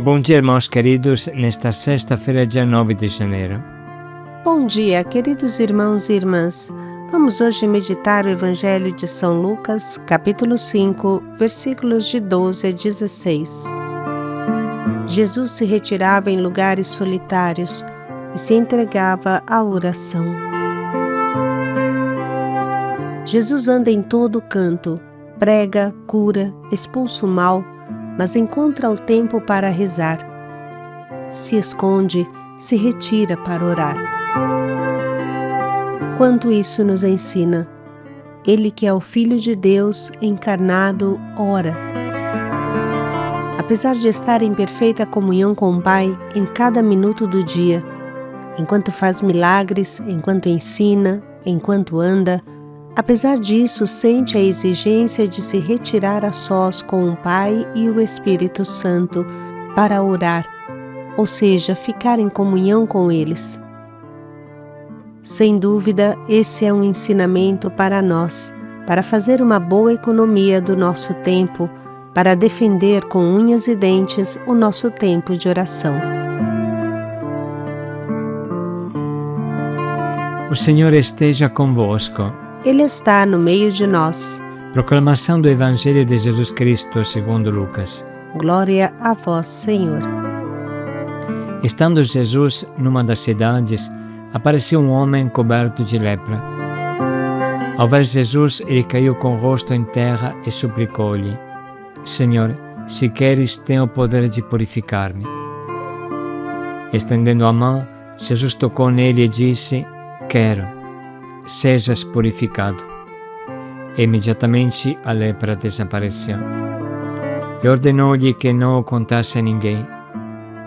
Bom dia, irmãos queridos, nesta sexta-feira, dia 9 de janeiro. Bom dia, queridos irmãos e irmãs. Vamos hoje meditar o Evangelho de São Lucas, capítulo 5, versículos de 12 a 16. Jesus se retirava em lugares solitários e se entregava à oração. Jesus anda em todo canto, prega, cura, expulsa o mal, mas encontra o tempo para rezar. Se esconde, se retira para orar. Quanto isso nos ensina? Ele que é o Filho de Deus encarnado, ora. Apesar de estar em perfeita comunhão com o Pai em cada minuto do dia, enquanto faz milagres, enquanto ensina, enquanto anda, apesar disso, sente a exigência de se retirar a sós com o Pai e o Espírito Santo para orar, ou seja, ficar em comunhão com eles. Sem dúvida, esse é um ensinamento para nós, para fazer uma boa economia do nosso tempo, para defender com unhas e dentes o nosso tempo de oração. O Senhor esteja convosco. Ele está no meio de nós. Proclamação do Evangelho de Jesus Cristo segundo Lucas. Glória a vós, Senhor. Estando Jesus numa das cidades, apareceu um homem coberto de lepra. Ao ver Jesus, ele caiu com o rosto em terra e suplicou-lhe: Senhor, se queres, tem o poder de purificar-me. Estendendo a mão, Jesus tocou nele e disse: Quero, sejas purificado. E imediatamente a lepra desapareceu. E ordenou-lhe que não o contasse a ninguém,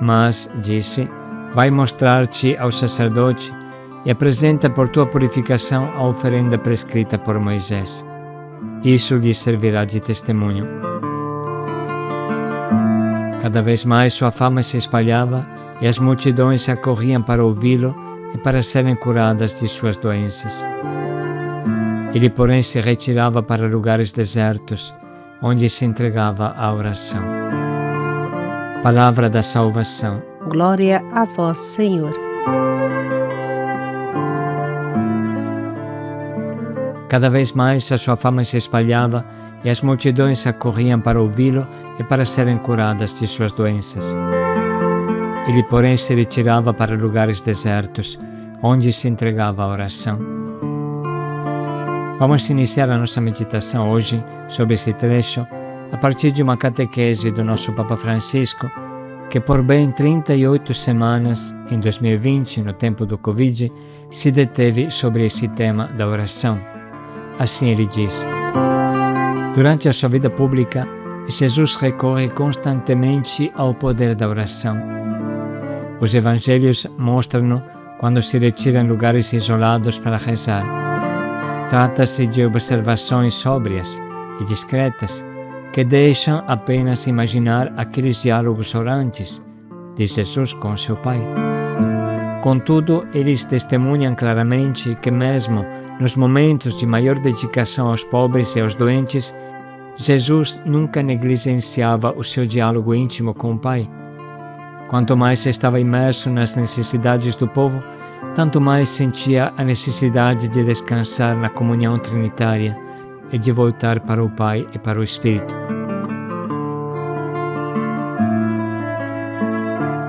mas disse: Vai mostrar-te ao sacerdote e apresenta por tua purificação a oferenda prescrita por Moisés. Isso lhe servirá de testemunho. Cada vez mais sua fama se espalhava e as multidões acorriam para ouvi-lo e para serem curadas de suas doenças. Ele, porém, se retirava para lugares desertos, onde se entregava à oração. Palavra da salvação. Glória a vós, Senhor. Cada vez mais a sua fama se espalhava e as multidões acorriam para ouvi-lo e para serem curadas de suas doenças. Ele, porém, se retirava para lugares desertos, onde se entregava à oração. Vamos iniciar a nossa meditação hoje sobre esse trecho a partir de uma catequese do nosso Papa Francisco, que por bem 38 semanas em 2020, no tempo do Covid, se deteve sobre esse tema da oração. Assim ele diz: durante a sua vida pública, Jesus recorre constantemente ao poder da oração. Os evangelhos mostram-no quando se retira em lugares isolados para rezar. Trata-se de observações sóbrias e discretas que deixam apenas imaginar aqueles diálogos orantes de Jesus com seu Pai. Contudo, eles testemunham claramente que mesmo nos momentos de maior dedicação aos pobres e aos doentes, Jesus nunca negligenciava o seu diálogo íntimo com o Pai. Quanto mais estava imerso nas necessidades do povo, tanto mais sentia a necessidade de descansar na comunhão trinitária e de voltar para o Pai e para o Espírito.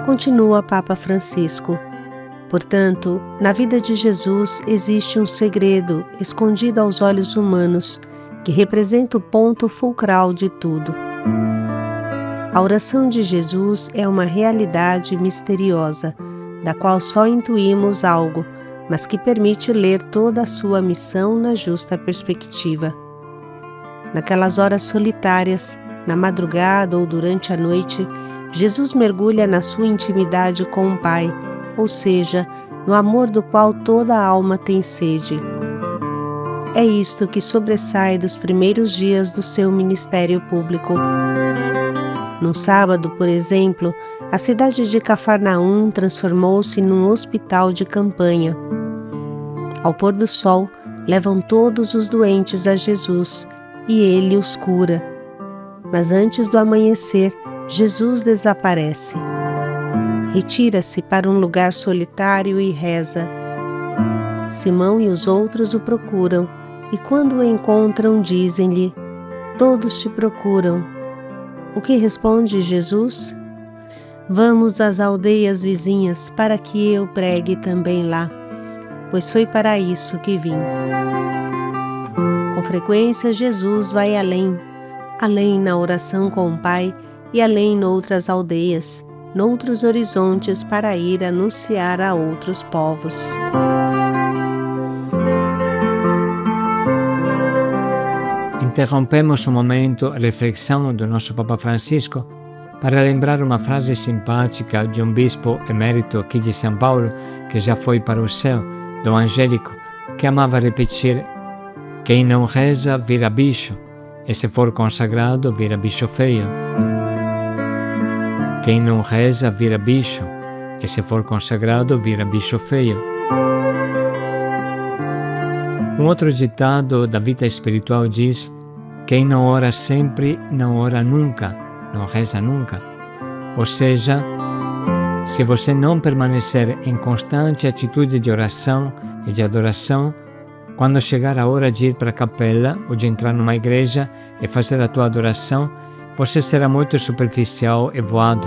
Continua Papa Francisco. Portanto, na vida de Jesus existe um segredo escondido aos olhos humanos, que representa o ponto fulcral de tudo. A oração de Jesus é uma realidade misteriosa, da qual só intuímos algo, mas que permite ler toda a sua missão na justa perspectiva. Naquelas horas solitárias, na madrugada ou durante a noite, Jesus mergulha na sua intimidade com o Pai, ou seja, no amor do qual toda a alma tem sede. É isto que sobressai dos primeiros dias do seu ministério público. No sábado, por exemplo, a cidade de Cafarnaum transformou-se num hospital de campanha. Ao pôr do sol, levam todos os doentes a Jesus e ele os cura. Mas antes do amanhecer, Jesus desaparece. Retira-se para um lugar solitário e reza. Simão e os outros o procuram, e quando o encontram, dizem-lhe: todos te procuram. O que responde Jesus? Vamos às aldeias vizinhas para que eu pregue também lá, pois foi para isso que vim. Com frequência, Jesus vai além na oração com o Pai e além noutras aldeias, noutros horizontes para ir anunciar a outros povos. Interrompemos um momento a reflexão do nosso Papa Francisco para lembrar uma frase simpática de um bispo emérito aqui de São Paulo, que já foi para o céu, Dom Angélico, que amava repetir: quem não reza vira bicho, e se for consagrado vira bicho feio. Quem não reza vira bicho, e se for consagrado vira bicho feio. Um outro ditado da vida espiritual diz: quem não ora sempre, não ora nunca, não reza nunca. Ou seja, se você não permanecer em constante atitude de oração e de adoração, quando chegar a hora de ir para a capela ou de entrar numa igreja e fazer a tua adoração, você será muito superficial e voado,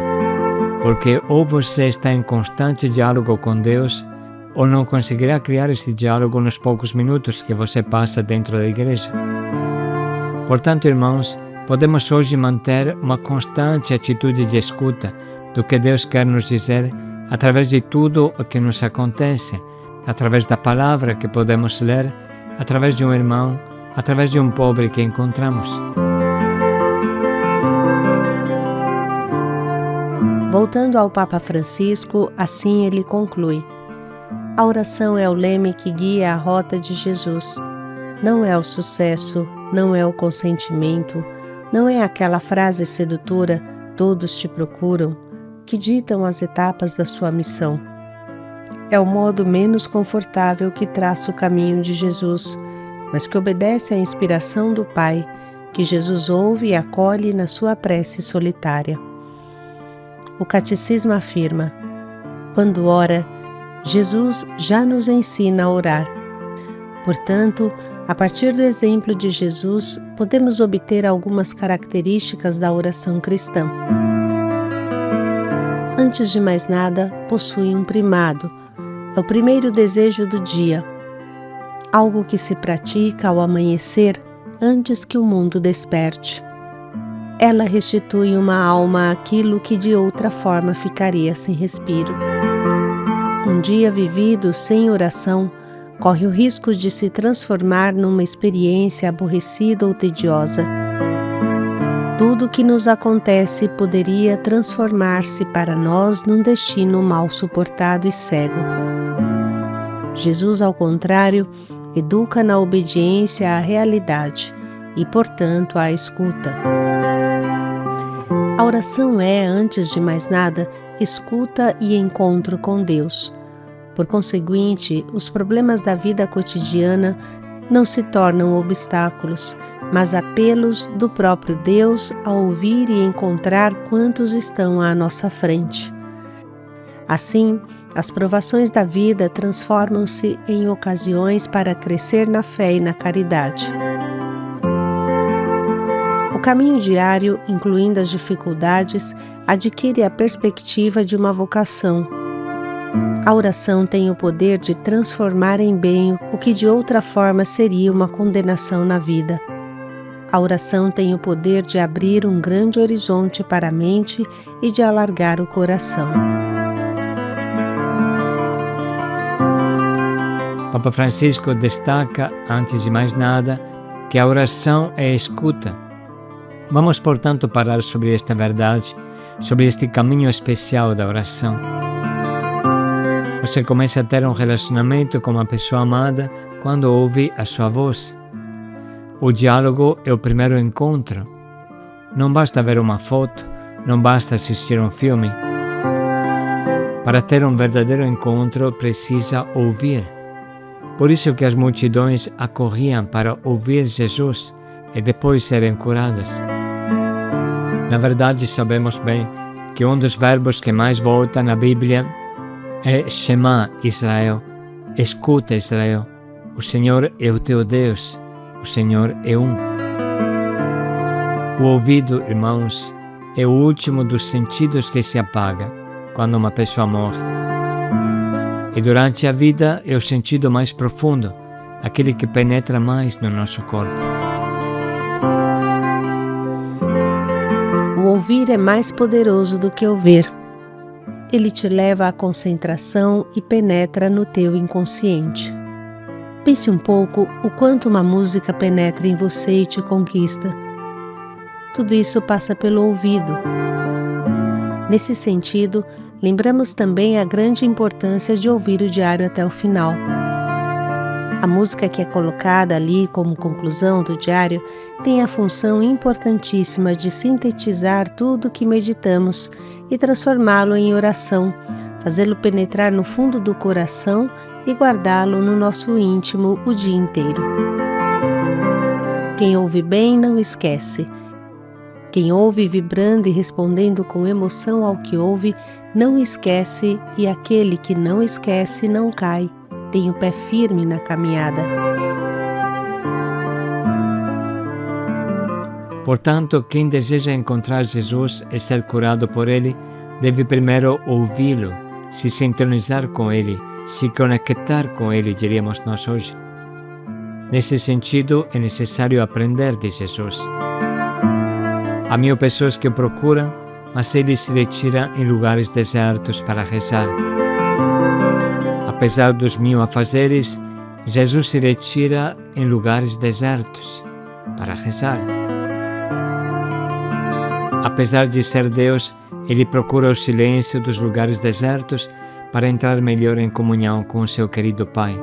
porque ou você está em constante diálogo com Deus, ou não conseguirá criar esse diálogo nos poucos minutos que você passa dentro da igreja. Portanto, irmãos, podemos hoje manter uma constante atitude de escuta do que Deus quer nos dizer através de tudo o que nos acontece, através da palavra que podemos ler, através de um irmão, através de um pobre que encontramos. Voltando ao Papa Francisco, assim ele conclui: a oração é o leme que guia a rota de Jesus. Não é o sucesso, não é o consentimento, não é aquela frase sedutora, todos te procuram, que ditam as etapas da sua missão. É o modo menos confortável que traça o caminho de Jesus, mas que obedece à inspiração do Pai, que Jesus ouve e acolhe na sua prece solitária. O Catecismo afirma: quando ora, Jesus já nos ensina a orar. Portanto, a partir do exemplo de Jesus, podemos obter algumas características da oração cristã. Antes de mais nada, possui um primado. É o primeiro desejo do dia, algo que se pratica ao amanhecer antes que o mundo desperte. Ela restitui uma alma àquilo que de outra forma ficaria sem respiro. Um dia vivido sem oração corre o risco de se transformar numa experiência aborrecida ou tediosa. Tudo o que nos acontece poderia transformar-se para nós num destino mal suportado e cego. Jesus, ao contrário, educa na obediência à realidade e, portanto, à escuta. A oração é, antes de mais nada, escuta e encontro com Deus. Por conseguinte, os problemas da vida cotidiana não se tornam obstáculos, mas apelos do próprio Deus a ouvir e encontrar quantos estão à nossa frente. Assim, as provações da vida transformam-se em ocasiões para crescer na fé e na caridade. O caminho diário, incluindo as dificuldades, adquire a perspectiva de uma vocação. A oração tem o poder de transformar em bem o que de outra forma seria uma condenação na vida. A oração tem o poder de abrir um grande horizonte para a mente e de alargar o coração. Papa Francisco destaca, antes de mais nada, que a oração é escuta. Vamos, portanto, parar sobre esta verdade, sobre este caminho especial da oração. Você começa a ter um relacionamento com uma pessoa amada quando ouve a sua voz. O diálogo é o primeiro encontro. Não basta ver uma foto, não basta assistir um filme. Para ter um verdadeiro encontro, precisa ouvir. Por isso que as multidões acorriam para ouvir Jesus e depois serem curadas. Na verdade, sabemos bem que um dos verbos que mais volta na Bíblia é Shema, Israel. Escuta, Israel. O Senhor é o teu Deus. O Senhor é um. O ouvido, irmãos, é o último dos sentidos que se apaga quando uma pessoa morre. E durante a vida é o sentido mais profundo, aquele que penetra mais no nosso corpo. O ouvir é mais poderoso do que o ver. Ele te leva à concentração e penetra no teu inconsciente. Pense um pouco o quanto uma música penetra em você e te conquista. Tudo isso passa pelo ouvido. Nesse sentido, lembramos também a grande importância de ouvir o diário até o final. A música que é colocada ali como conclusão do diário tem a função importantíssima de sintetizar tudo o que meditamos e transformá-lo em oração, fazê-lo penetrar no fundo do coração e guardá-lo no nosso íntimo o dia inteiro. Quem ouve bem não esquece. Quem ouve vibrando e respondendo com emoção ao que ouve, não esquece, e aquele que não esquece não cai, tem o pé firme na caminhada. Portanto, quem deseja encontrar Jesus e ser curado por Ele, deve primeiro ouvi-lo, se sintonizar com Ele, se conectar com Ele, diríamos nós hoje. Nesse sentido, é necessário aprender de Jesus. Há mil pessoas que o procuram, mas ele se retira em lugares desertos para rezar. Apesar dos mil afazeres, Jesus se retira em lugares desertos para rezar. Apesar de ser Deus, ele procura o silêncio dos lugares desertos para entrar melhor em comunhão com o seu querido Pai.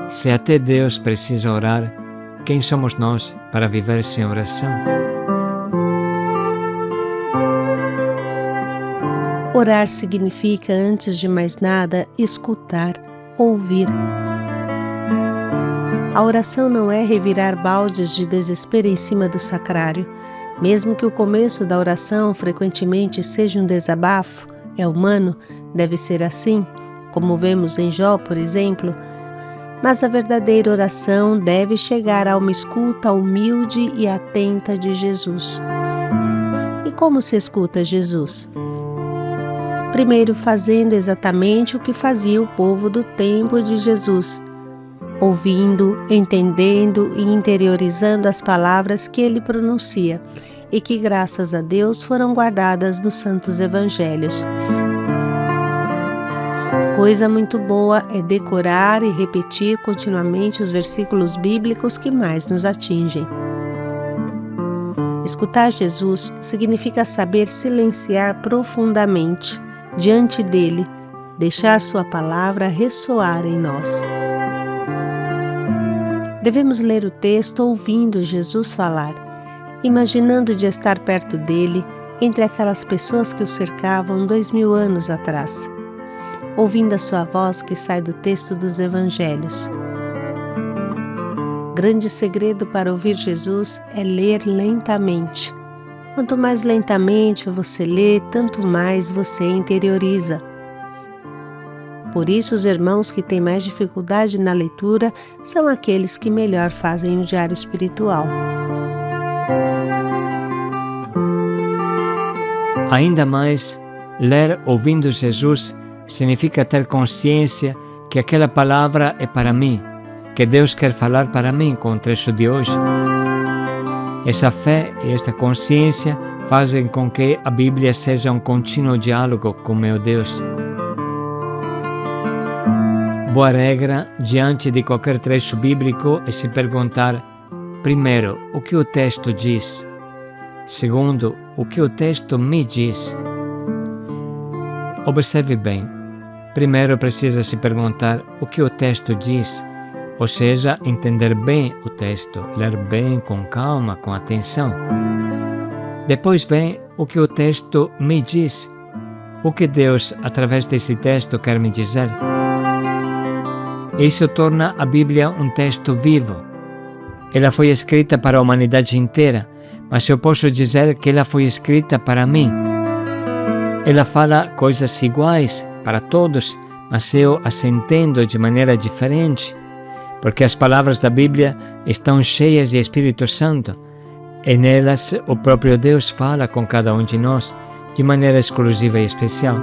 Se até Deus precisa orar, quem somos nós para viver sem oração? Orar significa, antes de mais nada, escutar, ouvir. A oração não é revirar baldes de desespero em cima do sacrário. Mesmo que o começo da oração frequentemente seja um desabafo, é humano, deve ser assim, como vemos em Jó, por exemplo, mas a verdadeira oração deve chegar a uma escuta humilde e atenta de Jesus. E como se escuta Jesus? Primeiro, fazendo exatamente o que fazia o povo do tempo de Jesus, ouvindo, entendendo e interiorizando as palavras que ele pronuncia e que, graças a Deus, foram guardadas nos santos evangelhos. Coisa muito boa é decorar e repetir continuamente os versículos bíblicos que mais nos atingem. Escutar Jesus significa saber silenciar profundamente diante dele, deixar sua palavra ressoar em nós. Devemos ler o texto ouvindo Jesus falar, imaginando de estar perto dele, entre aquelas pessoas que o cercavam 2000 anos atrás, ouvindo a sua voz que sai do texto dos evangelhos. Grande segredo para ouvir Jesus é ler lentamente. Quanto mais lentamente você lê, tanto mais você interioriza. Por isso, os irmãos que têm mais dificuldade na leitura são aqueles que melhor fazem o diário espiritual. Ainda mais, ler ouvindo Jesus significa ter consciência que aquela palavra é para mim, que Deus quer falar para mim com o trecho de hoje. Essa fé e esta consciência fazem com que a Bíblia seja um contínuo diálogo com meu Deus. Boa regra diante de qualquer trecho bíblico é se perguntar, primeiro, o que o texto diz? Segundo, o que o texto me diz? Observe bem. Primeiro precisa se perguntar o que o texto diz, ou seja, entender bem o texto, ler bem, com calma, com atenção. Depois vem o que o texto me diz. O que Deus, através desse texto, quer me dizer? Isso torna a Bíblia um texto vivo. Ela foi escrita para a humanidade inteira, mas eu posso dizer que ela foi escrita para mim. Ela fala coisas iguais para todos, mas eu as entendo de maneira diferente, porque as palavras da Bíblia estão cheias de Espírito Santo, e nelas o próprio Deus fala com cada um de nós de maneira exclusiva e especial.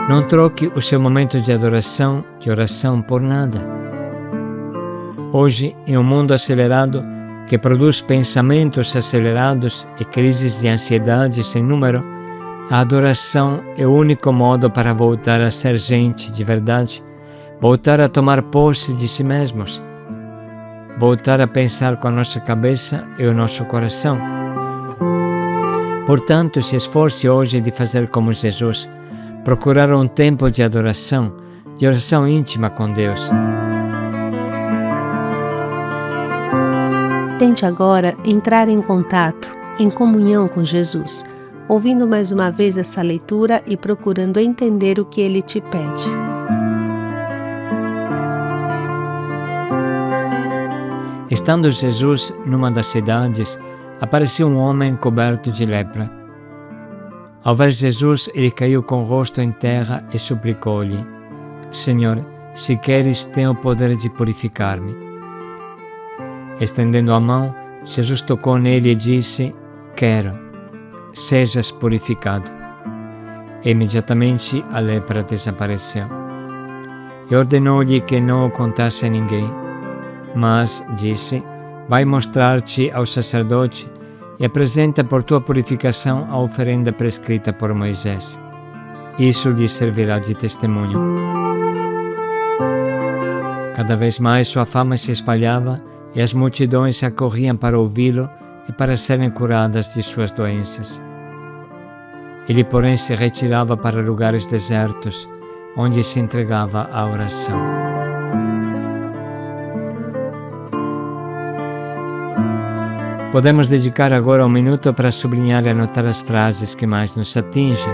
Não troque o seu momento de adoração, de oração por nada. Hoje, em um mundo acelerado, que produz pensamentos acelerados e crises de ansiedade sem número, a adoração é o único modo para voltar a ser gente de verdade, voltar a tomar posse de si mesmos, voltar a pensar com a nossa cabeça e o nosso coração. Portanto, se esforce hoje de fazer como Jesus, procurar um tempo de oração íntima com Deus. Tente agora entrar em contato, em comunhão com Jesus, ouvindo mais uma vez essa leitura e procurando entender o que Ele te pede. Estando Jesus numa das cidades, apareceu um homem coberto de lepra. Ao ver Jesus, ele caiu com o rosto em terra e suplicou-lhe: Senhor, se queres, tem o poder de purificar-me. Estendendo a mão, Jesus tocou nele e disse: Quero, sejas purificado. E imediatamente a lepra desapareceu. E ordenou-lhe que não o contasse a ninguém, mas disse: Vai mostrar-te ao sacerdote e apresenta por tua purificação a oferenda prescrita por Moisés. Isso lhe servirá de testemunho. Cada vez mais sua fama se espalhava e as multidões acorriam para ouvi-lo e para serem curadas de suas doenças. Ele, porém, se retirava para lugares desertos, onde se entregava à oração. Podemos dedicar agora um minuto para sublinhar e anotar as frases que mais nos atingem.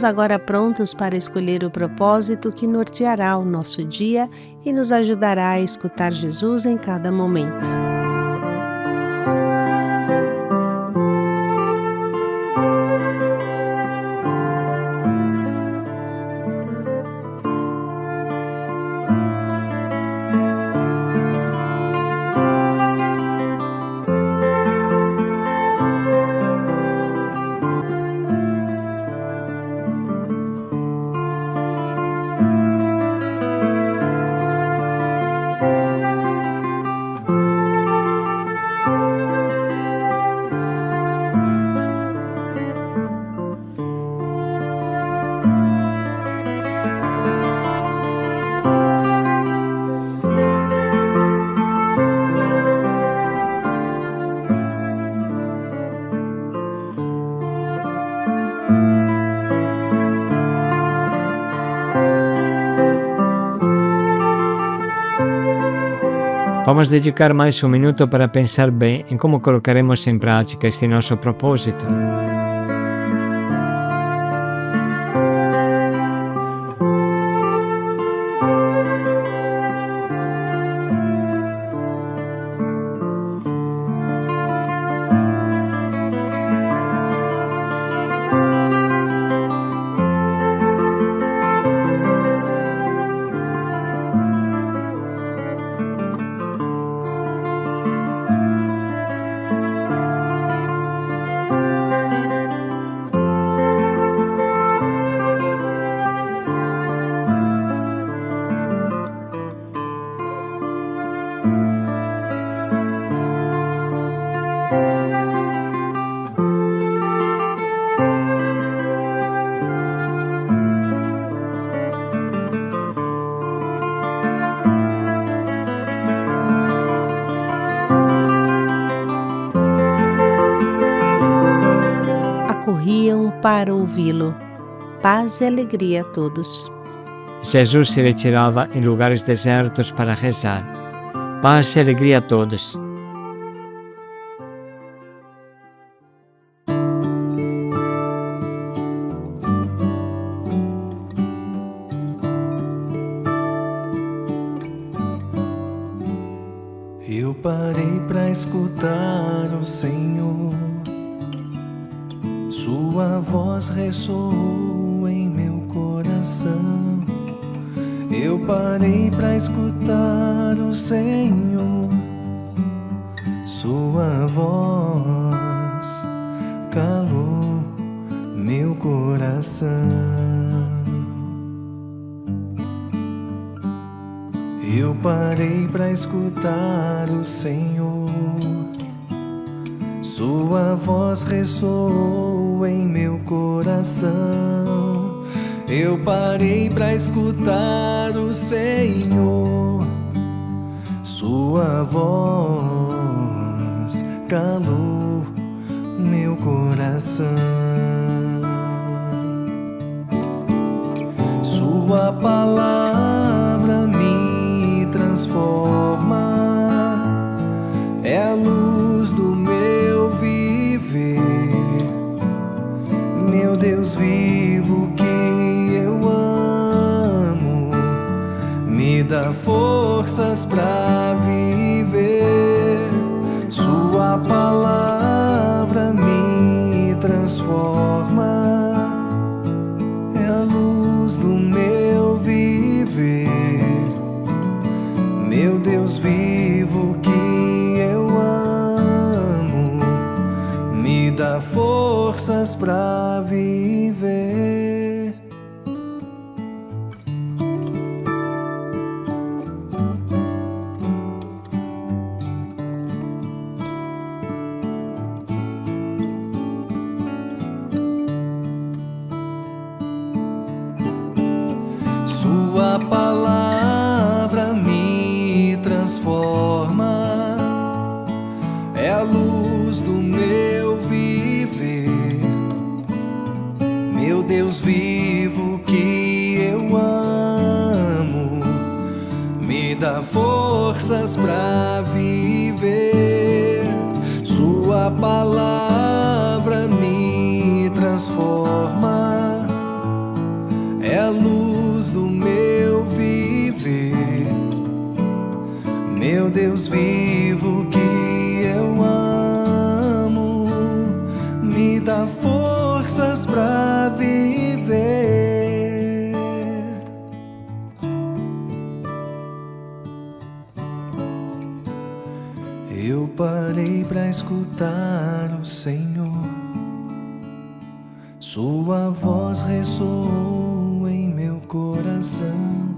Estamos agora prontos para escolher o propósito que norteará o nosso dia e nos ajudará a escutar Jesus em cada momento. Vamos dedicar mais um minuto para pensar bem em como colocaremos em prática este nosso propósito. Corriam para ouvi-lo. Paz e alegria a todos. Jesus se retirava em lugares desertos para rezar. Paz e alegria a todos. Eu parei para escutar o Senhor. Sua voz ressoou em meu coração. Eu parei para escutar o Senhor. Sua voz calou meu coração. Eu parei para escutar o Senhor. Sua voz ressoou em meu coração. Eu parei para escutar o Senhor. Sua voz calou meu coração. Sua palavra me transforma. É a luz do meu viver. Meu Deus vivo que eu amo, me dá forças pra viver. Sua palavra me transforma. É a luz do meu viver. Meu Deus vivo que eu amo, me dá forças pra viver. Sua palavra me transforma. É a luz do meu viver. Meu Deus vivo que eu amo, me dá forças pra viver. Sua palavra me transforma. É a luz do meu viver. Meu Deus vivo que eu amo, me dá forças pra viver. Eu parei pra escutar o Senhor. Sua voz ressoou em meu coração.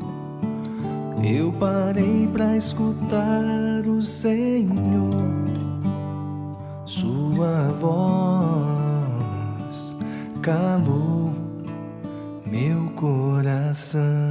Eu parei pra escutar o Senhor. Sua voz calou meu coração.